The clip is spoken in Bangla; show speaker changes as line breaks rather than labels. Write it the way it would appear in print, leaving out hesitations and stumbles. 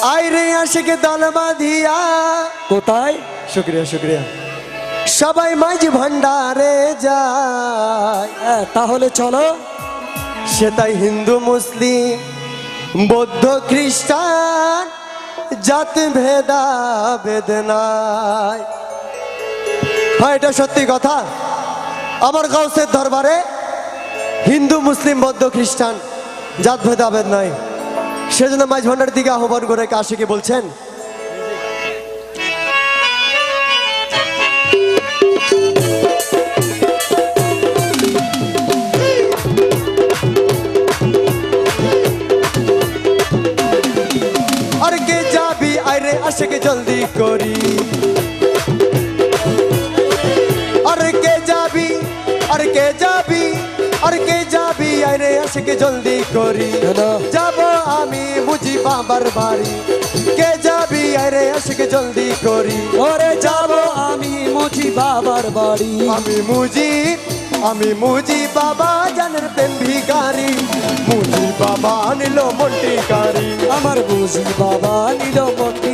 আইরে আশিক দল বাঁধিয়া
কোথায়?
শুক্রিয়া শুক্রিয়া সবাই মাঝ ভান্ডারে যায়।
তাহলে চলো।
সে তাই হিন্দু মুসলিম বৌদ্ধ খ্রিস্টান জাত ভেদা বেদনায়। হ্যাঁ, এটা সত্যি কথা। আমার গাউসের দরবারে হিন্দু মুসলিম বৌদ্ধ খ্রিস্টান জাত ভেদাভেদ নাই। সেজন্য মাঝ ভান্ডারের দিকে আহ্বান করে কাশিকে বলছেন, আর কে যাবি আইরে আশিক জলদি করি, আর কে যাবি, আর কে যাবি, আর কে যাবি আইরে আশিক জলদি করি। যাব আমি মুজি বাবার বাড়ি, কে যাবি আইরে আশিক জলদি করি।
ওরে যাব আমি মুজি বাবার বাড়ি।
আমি মুজি বাবা জানের প্রেম ভিখারি, মুজি বাবা নিল মন্টি কারি।
আমার বুঝি বাবা নিল মন্টি